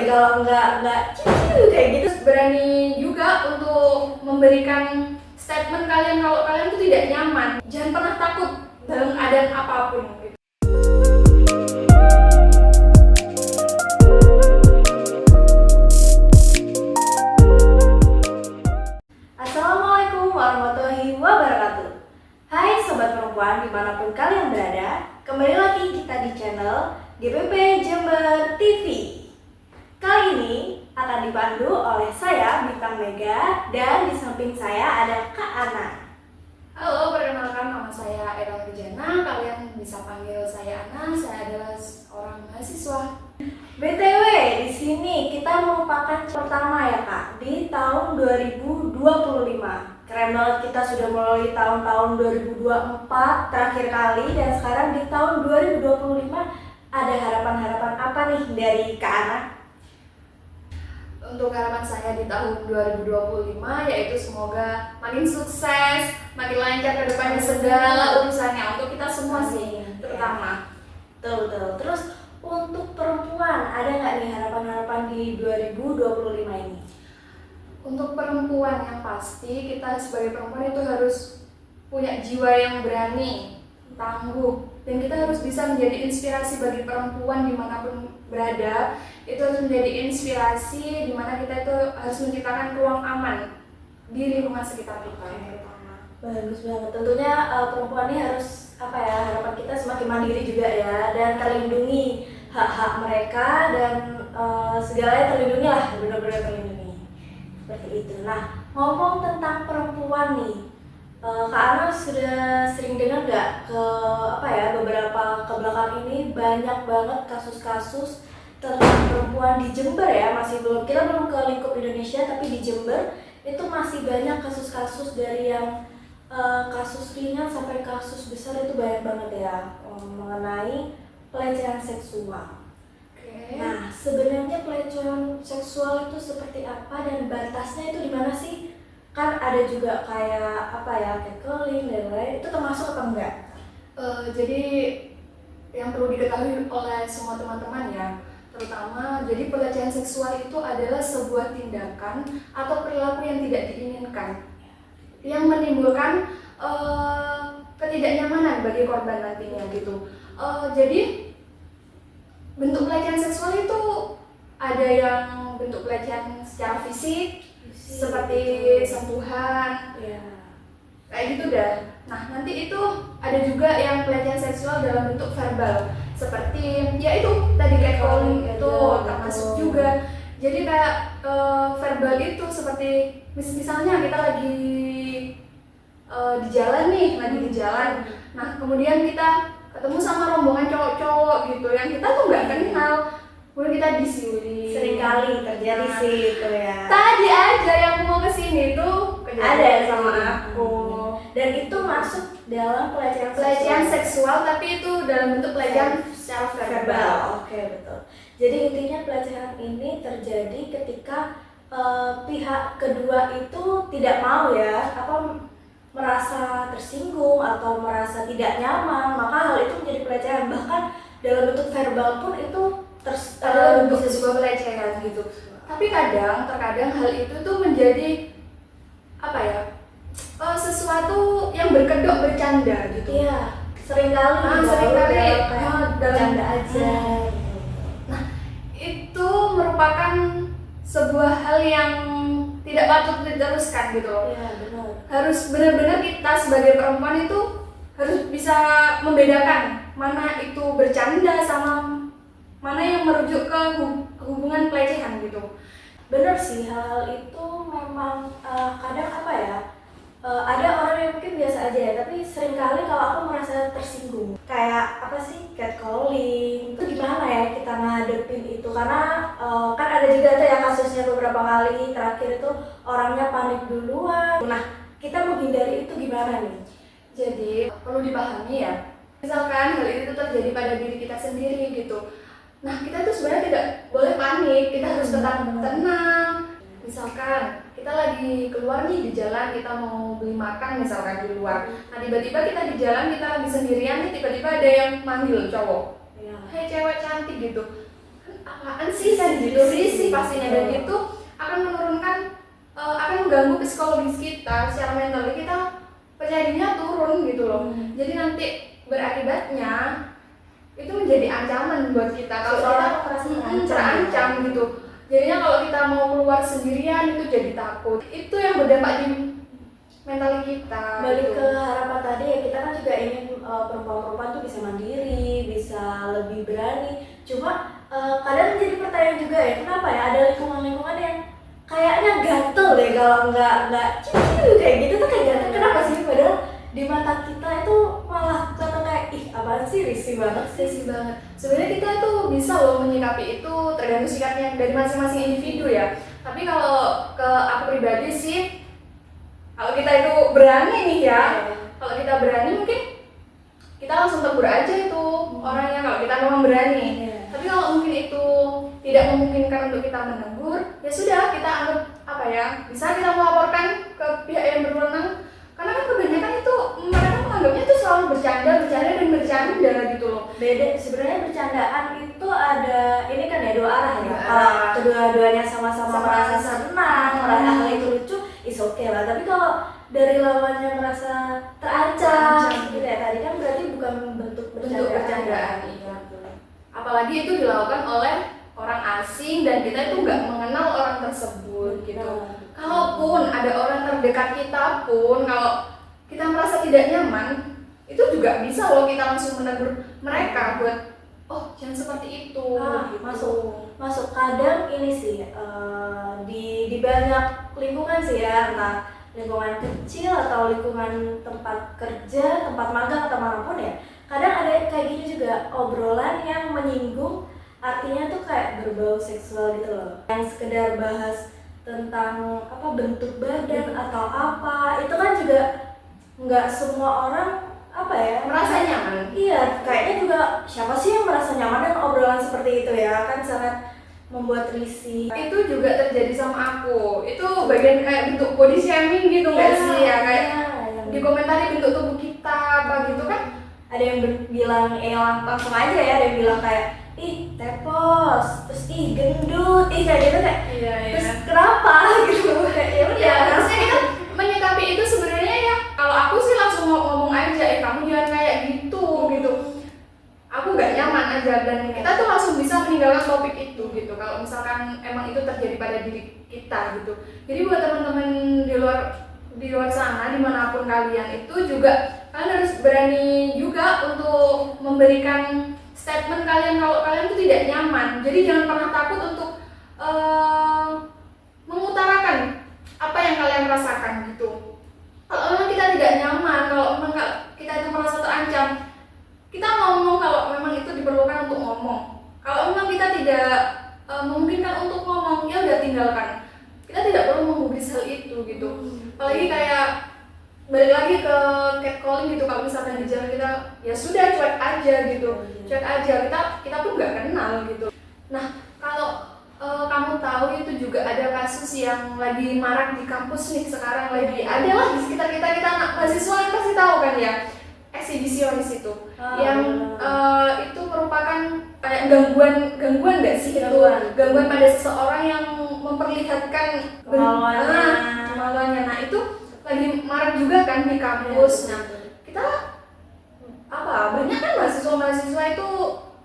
kalau nggak ciu kayak gitu. Berani juga untuk memberikan statement kalian kalau kalian tuh tidak nyaman. Jangan pernah takut dalam keadaan apapun gitu. Assalamualaikum warahmatullahi wabarakatuh. Hai sobat perempuan dimanapun kalian berada, kembali lagi kita di channel GPP Jember TV. Kali ini akan dipandu oleh saya Bintang Mega dan di samping saya ada Kak Ana. Halo, perkenalkan nama saya Ella Rujana. Kalian bisa panggil saya Ana. Saya adalah seorang mahasiswa. BTW, di sini kita merupakan pertama ya Kak di tahun 2025. Keren banget, kita sudah melalui tahun-tahun 2024 terakhir kali dan sekarang di tahun 2025 ada harapan-harapan apa nih dari Kak Ana? Untuk harapan saya di tahun 2025 yaitu semoga makin sukses, makin lancar ke depannya segala urusannya untuk kita semua sih, terutama. Betul. Terus untuk perempuan ada nggak nih harapan-harapan di 2025 ini? Untuk perempuan yang pasti kita sebagai perempuan itu harus punya jiwa yang berani, tangguh, dan kita harus bisa menjadi inspirasi bagi perempuan dimanapun berada. Itu harus menjadi inspirasi dimana kita itu harus menciptakan ruang aman di lingkungan sekitar kita. Bagus banget. Tentunya perempuan ini harus harapan kita semakin mandiri juga ya dan terlindungi hak-hak mereka dan segalanya terlindungi lah, benar-benar terlindungi. Seperti itu. Nah, ngomong tentang perempuan nih, Kak Ana sudah sering dengar nggak beberapa kebelakang ini banyak banget kasus-kasus tentang perempuan di Jember ya, kita belum ke lingkup Indonesia tapi di Jember itu masih banyak kasus-kasus dari yang kasus ringan sampai kasus besar itu banyak banget ya mengenai pelecehan seksual. Nah, sebenarnya pelecehan seksual itu seperti apa dan batasnya itu di mana sih? Kan ada juga kayak catcalling dan lain, itu termasuk apa enggak? Jadi yang perlu diketahui oleh semua teman-teman ya, terutama jadi pelecehan seksual itu adalah sebuah tindakan atau perilaku yang tidak diinginkan yang menimbulkan ketidaknyamanan bagi korban nantinya gitu. Jadi bentuk pelecehan seksual itu ada yang bentuk pelecehan secara fisik seperti sentuhan, kayak gitu dah. Nah, nanti itu ada juga yang pelecehan seksual dalam bentuk verbal seperti ya itu tadi catcalling itu termasuk juga. Jadi kayak verbal itu seperti misalnya kita lagi di jalan nih, nah kemudian kita ketemu sama rombongan cowok-cowok gitu yang kita tuh nggak kenal, kemudian kita disiuli. Seringkali terjadi sih itu ya. Tadi aja yang mau kesini tuh ada sama aku. Dan itu masuk dalam pelecehan seksual tapi itu dalam bentuk pelecehan secara verbal. Oke, betul. Jadi intinya pelecehan ini terjadi ketika pihak kedua itu tidak mau merasa tersinggung atau merasa tidak nyaman, maka hal itu menjadi pelecehan. Bahkan dalam bentuk verbal pun itu bentuk sebuah pelecehan gitu. Tapi terkadang hal itu tuh menjadi sesuatu yang bercanda gitu. Iya, seringkali dalam bercanda aja. Nah, itu merupakan sebuah hal yang tidak patut diteruskan gitu loh. Iya, benar. Harus benar-benar kita sebagai perempuan itu harus bisa membedakan mana itu bercanda sama mana yang merujuk ke hubungan pelecehan gitu. Benar sih, hal itu memang kadang ada orang yang mungkin biasa aja ya, tapi seringkali kalau aku merasa tersinggung. Kayak catcalling, itu gimana ya kita ngadepin itu, karena kan ada juga tuh ya kasusnya beberapa kali terakhir itu orangnya panik duluan. Nah, kita menghindari itu gimana nih? Jadi perlu dipahami ya, misalkan hal itu terjadi pada diri kita sendiri gitu. Nah, kita tuh sebenarnya tidak boleh panik, kita harus tetap tenang. Misalkan kita lagi keluar nih di jalan, kita mau beli makan misalkan di luar. Nah, tiba-tiba kita di jalan, kita lagi sendirian nih, tiba-tiba ada yang manggil cowok. Hei cewek cantik gitu. apaan sih kan gitu, risih pastinya, dan itu akan menurunkan akan mengganggu psikologis kita, secara mental kita percaya dirinya turun gitu loh. Jadi nanti berakibatnya itu menjadi ancaman buat kita kalau kita terancam gitu. Jadinya kalau kita mau keluar sendirian itu jadi takut. Itu yang berdampak di mental kita. Balik gitu. ke harapan tadi ya, kita kan juga ingin perempuan-perempuan tuh bisa mandiri, bisa lebih berani. Cuma kadang jadi pertanyaan juga ya, kenapa ya ada lingkungan-lingkungan yang kayaknya gatel deh kalau nggak ciu kayak gitu tuh kayak gatel. Kenapa sih? Padahal di mata kita itu malah kelihatan kayak ih apaan sih, risih banget sih. Risih banget. Sebenarnya kita tuh bisa loh menyikapi itu, tergantung sikapnya dari masing-masing individu ya. Tapi kalau ke aku pribadi sih, kalau kita itu berani nih ya, kalau kita berani mungkin kita langsung tegur aja itu orangnya kalau kita memang berani. Tapi kalau mungkin itu tidak memungkinkan untuk kita menegur, ya sudah kita anggap apa ya, bisa kita melaporkan ke pihak yang berwenang. Karena kan kebanyakan itu mereka menganggapnya itu selalu bercanda dan bercanda gitu loh. Beda sebenarnya, bercandaan itu ada ini kan ya, dua arah ya. Kalau kedua-duanya sama-sama merasa senang, merasa hal itu lucu, is okay lah. Tapi kalau dari lawannya merasa terancam gitu ya, tadi kan berarti bukan bentuk bercandaan. Iya. Apalagi itu dilakukan oleh orang asing dan kita itu nggak mengenal orang tersebut gitu. Kalaupun ada orang terdekat kita pun, kalau kita merasa tidak nyaman, itu juga bisa loh kita langsung menegur mereka buat oh jangan seperti itu. Gitu. Masuk kadang ini sih di banyak lingkungan sih ya, entah lingkungan kecil atau lingkungan tempat kerja, tempat magang atau manapun ya. Kadang ada kayak gini juga, obrolan yang menyinggung, artinya tuh kayak berbau seksual gitu loh. Yang sekedar bahas tentang apa bentuk badan atau apa, itu kan juga nggak semua orang apa ya merasa nyaman. Iya, kayaknya juga siapa sih yang merasa nyaman dengan obrolan seperti itu ya, kan sangat membuat risih. Itu juga terjadi sama aku. Itu bagian kayak bentuk body shaming gitu nggak sih ya, kayak dikomentari bentuk tubuh kita apa gitu kan. Ada yang bilang langsung aja ya, ada yang bilang kayak ih tepos, terus ih gendut, ih kayak gitu kayak. Iya. Terus kenapa gitu kayak ya udah. Ya harusnya kita menyikapi itu sebenarnya ya. Kalau aku sih langsung ngomong aja, kamu jangan kayak gitu gitu. Aku nggak nyaman aja, dan kita tuh langsung bisa meninggalkan topik itu gitu. Kalau misalkan emang itu terjadi pada diri kita gitu. Jadi buat teman-teman di luar sana dimanapun kalian itu juga kalian harus berani juga untuk memberikan statement kalian kalau kalian itu tidak nyaman. Jadi jangan pernah takut untuk mengutarakan apa yang kalian rasakan gitu. Kalau memang kita tidak nyaman, kalau memang kita itu merasa terancam, kita ngomong kalau memang itu diperlukan untuk ngomong. Kalau memang kita tidak memungkinkan untuk ngomong, ya udah tinggalkan. Kita tidak perlu menggubris hal itu gitu. Apalagi kayak balik lagi ke catcalling gitu, kalau misalkan di jalan kita ya sudah cuek aja gitu. Cuek aja, kita pun nggak kenal gitu. Nah, kalau kamu tahu itu juga ada kasus yang lagi marak di kampus nih sekarang, lagi ada lah di sekitar kita anak mahasiswa yang pasti tahu kan ya, eksibisionis itu yang itu merupakan kayak gangguan nggak sih itu gangguan pada seseorang yang memperlihatkan kemaluannya. Nah itu lagi marak juga kan di kampus. Nah kita banyak kan mahasiswa itu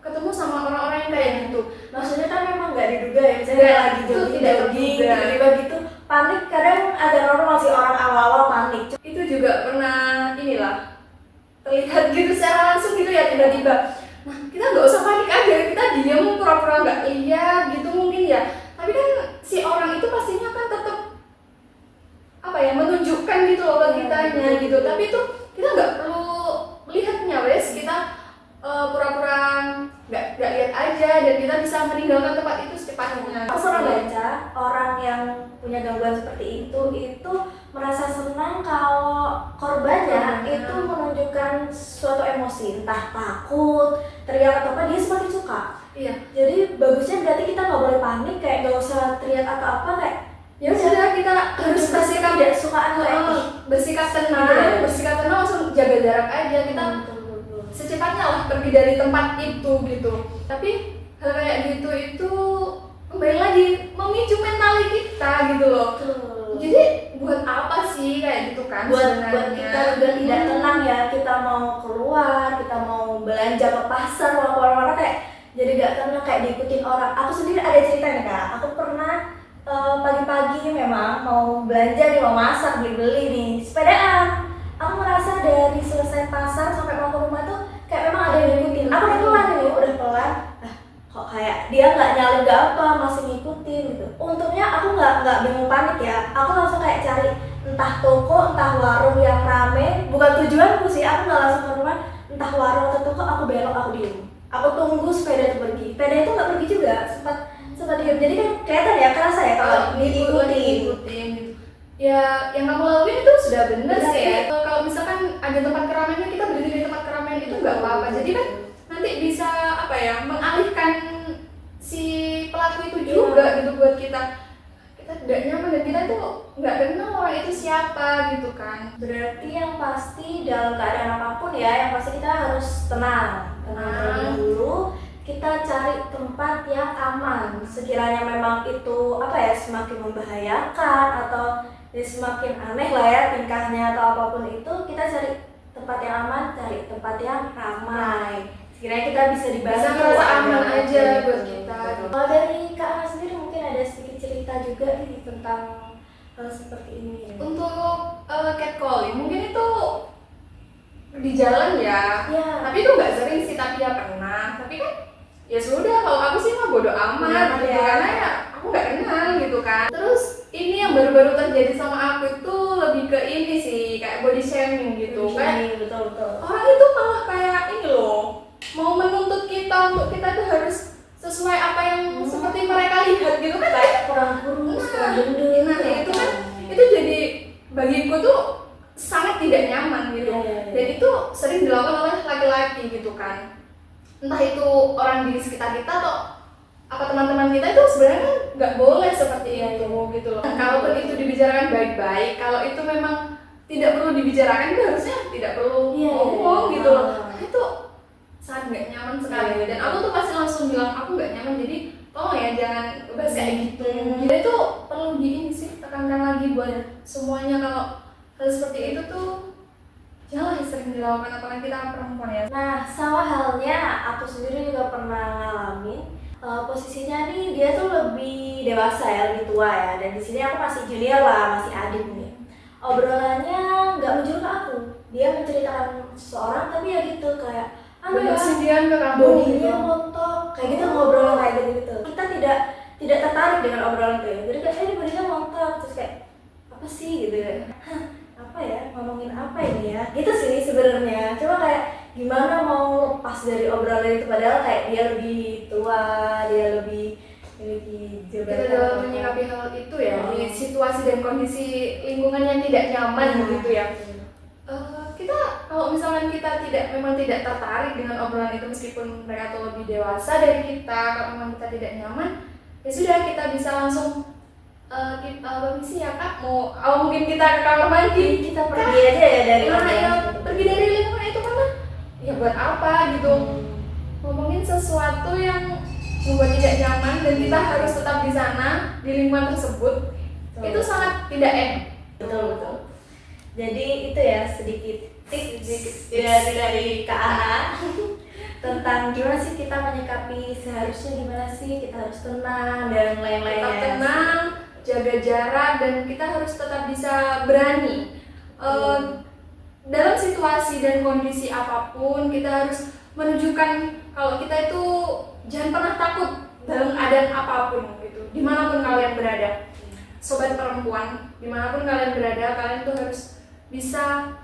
ketemu sama orang-orang yang kayak gitu. Maksudnya kan memang nggak diduga ya, misalnya lagi jogging tiba-tiba gitu panik. Kadang agak normal sih orang awal-awal panik. Itu juga pernah terlihat gitu secara langsung gitu ya, tiba-tiba. Nah kita nggak usah panik aja, kita diam pura-pura nggak lihat gitu mungkin ya. Tapi kan si orang itu pastinya kan tetap menunjukkan gitu loh ke kitanya gitu. Tapi itu kita nggak perlu melihatnya, wes kita pura-pura nggak lihat aja, dan kita bisa meninggalkan tempat itu secepatnya. Aku pernah baca orang yang punya gangguan seperti itu merasa senang kalau korbannya itu menunjukkan suatu emosi, entah takut, teriak atau apa, dia semakin suka. Iya. Jadi bagusnya berarti kita nggak boleh panik, kayak nggak usah teriak atau apa, kayak ya sudah kita harus bersikap bersikap tenang, langsung jaga jarak aja, kita secepatnya lah pergi dari tempat itu gitu. Tapi hal kayak gitu itu sendiri ada cerita nih Kak. Aku pernah pagi-pagi memang mau belanja nih, mau masak, beli-beli nih, sepedaan. Aku merasa dari selesai pasar sampai mau ke rumah tuh kayak memang ada yang ngikutin. Aku udah pelan nih, udah pelan. Kok kayak dia nggak nyalip nggak apa, masih ngikutin gitu. Untungnya aku nggak bingung panik ya. Aku langsung kayak cari entah toko, entah warung yang rame. Bukan tujuanku sih, aku nggak langsung ke rumah. Entah warung atau toko, aku belok, aku diem. Aku tunggu sepeda itu pergi. Sepeda itu nggak pergi juga, sempat diem. Jadi kan kelihatan ya, kerasa ya kalau diikutin gitu. Ya, yang kamu lakuin itu sudah benar sih ya. Kalau misalkan ada tempat keramaian, kita berdiri di tempat keramaian itu nggak apa-apa. Jadi kan nanti bisa apa ya, mengalihkan si pelaku itu juga gitu buat kita tidak nyaman dan kita tuh nggak kenal orang itu siapa gitu kan. Berarti yang pasti dalam keadaan apapun ya, yang pasti kita harus tenang dulu. Kita cari tempat yang aman. Sekiranya memang itu apa ya, semakin membahayakan atau semakin aneh lah ya tingkahnya atau apapun itu, kita cari tempat yang aman, cari tempat yang ramai. Sekiranya kita bisa dibantu, bisa merasa aman aja buat kita. Kalau dari Kak Ana sendiri mungkin ada sedikit cerita juga nih tentang hal seperti ini. Untuk catcalling mungkin itu di jalan ya. Ya. Tapi itu nggak sering sih, tapi ya pernah. Tapi kan ya sudah, kalau aku sih mah bodo amat gitu, karena ya aku nggak kenal gitu kan. Terus ini yang baru-baru terjadi sama aku itu lebih ke ini sih, kayak body shaming gitu kan. Betul. Orang itu malah kayak ini loh, mau menuntut kita untuk kita tuh harus sesuai apa yang seperti mereka lihat gitu kan, kayak kurang kurus, kurang gendut. Nah itu kan, itu jadi bagiku tuh sangat tidak nyaman gitu. Dan itu sering dilakukan oleh laki-laki gitu kan. Entah itu orang di sekitar kita atau apa teman-teman kita, itu sebenarnya nggak boleh seperti itu gitu loh. Kalaupun itu dibicarakan baik-baik, kalau itu memang tidak perlu dibicarakan, itu harusnya tidak perlu ngomong gitu loh. Itu sangat nggak nyaman sekali. Dan aku tuh pasti langsung bilang aku nggak nyaman, jadi tolong ya jangan bahas kayak gitu. Jadi itu perlu diini sih, tekankan lagi buat semuanya, kalau hal seperti itu tuh jangan sering dilakukan, apalagi kita perempuan ya. Nah, sama halnya aku sendiri juga pernah ngalamin. Posisinya nih dia tuh lebih dewasa ya, lebih tua ya. Dan di sini aku masih junior lah, masih adik nih. Obrolannya nggak menjurus ke aku. Dia menceritakan seseorang, tapi ya gitu kayak Kesedihan ke kamu, bodinya montok, kayak gitu, ngobrol kayak gitu. Kita tidak tertarik dengan obrolan itu ya. Jadi kayak ini bodinya montok, terus kayak apa sih gitu ya. Apa ya, ngomongin apa ini ya, gitu sih sebenarnya. Cuma kayak gimana mau lepas dari obrolan itu, padahal kayak dia lebih tua, dia lebih kita dalam menyikapi hal itu ya, di situasi dan kondisi lingkungan yang tidak nyaman gitu ya. Kita kalau misalkan kita memang tidak tertarik dengan obrolan itu, meskipun mereka tuh lebih dewasa dari kita, kalau memang kita tidak nyaman, ya sudah, kita bisa langsung kita permisi ya Kak, mau mungkin kita ke kamar mandi, kita pergi aja ya dari pergi dari lingkungan itu, karena ya buat apa gitu. Ngomongin sesuatu yang membuat tidak nyaman dan kita harus tetap di sana, di lingkungan tersebut, itu sangat tidak enak. Betul. Jadi itu ya sedikit tips dari Kak Ana tentang gimana sih kita menyikapi, seharusnya gimana sih kita harus tenang dan lain-lainnya. Tetap tenang, jaga jarak, dan kita harus tetap bisa berani. Dalam situasi dan kondisi apapun, kita harus menunjukkan kalau kita itu jangan pernah takut dalam keadaan apapun gitu, dimanapun kalian berada. Sobat perempuan, dimanapun kalian berada, kalian tuh harus bisa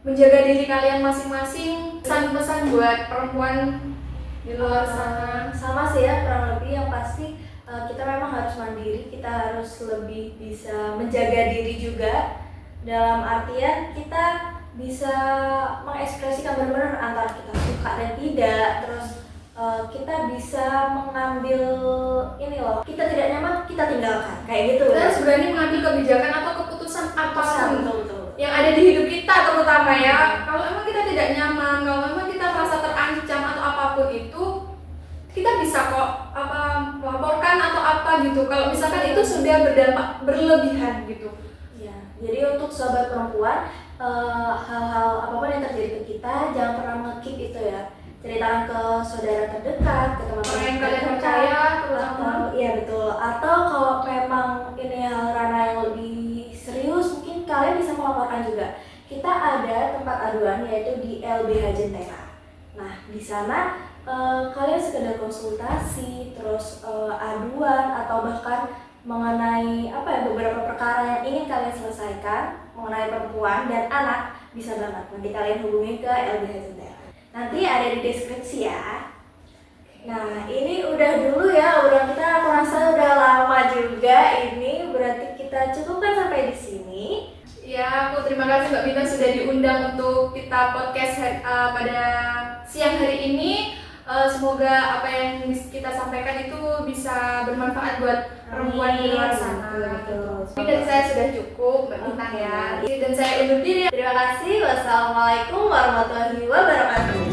menjaga diri kalian masing-masing. Pesan-pesan buat perempuan di luar sana sama sih ya, kurang lebih yang pasti kita memang harus mandiri, kita harus lebih bisa menjaga diri juga, dalam artian kita bisa mengekspresikan benar-benar antara kita suka dan tidak. Terus kita bisa mengambil ini loh, kita tidak nyaman kita tinggalkan, kayak gitu. Kita harus berani mengambil kebijakan atau keputusan apapun betul. yang ada di hidup kita, terutama ya. Kalau memang kita tidak nyaman, kalau memang kita merasa terancam atau apapun itu, kita bisa kok melaporkan atau apa gitu, kalau misalkan itu sudah berdampak berlebihan gitu. Ya, jadi untuk sobat perempuan, hal-hal apapun yang terjadi ke kita jangan pernah nge-keep itu ya. ceritakan ke saudara terdekat, ke teman-teman Orang yang kalian terdekat, percaya, terutama. atau iya betul. Atau kalau memang ini hal ranah yang lebih serius, mungkin kalian bisa melaporkan juga. Kita ada tempat aduan yaitu di LBH Jentera. Nah, di sana kalian sekedar konsultasi, terus aduan atau bahkan mengenai beberapa perkara yang ingin kalian selesaikan mengenai perempuan dan anak, bisa banget nanti kalian hubungi ke LBH Jentera. Nanti ada di deskripsi ya. Nah, ini udah dulu ya obrolan kita, aku rasa udah lama juga ini, berarti kita cukupkan sampai di sini. Ya, aku terima kasih Mbak Bina sudah diundang untuk kita podcast pada siang hari ini. Semoga apa yang kita sampaikan itu bisa bermanfaat buat perempuan di luar sana. Betul. Tapi dari saya sudah cukup Mbak Bina ya. Dan saya undur diri. Terima kasih. Wassalamualaikum warahmatullahi wabarakatuh.